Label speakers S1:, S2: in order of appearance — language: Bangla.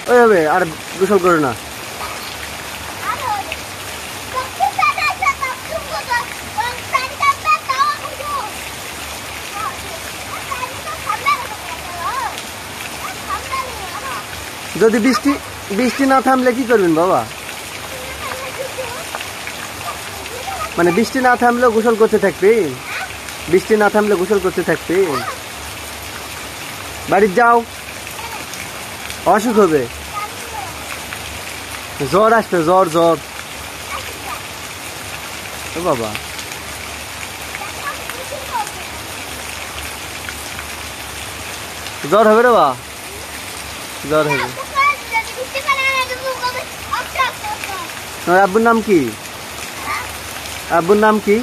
S1: ওই আর গোসল করো না। যদি বৃষ্টি না থামলে কি করবেন বাবা? মানে বৃষ্টি না থামলে গোসল করতে থাকবে? বৃষ্টি না থামলে গোসল করতে থাকবে? বাড়ি যাও, অসুখ হবে, জ্বর আসবে, জ্বর জ্বর। ও বাবা, জ্বর হবে রে বা, জ্বর হবে। আব্বুর নাম কি? আব্বুর নাম কি?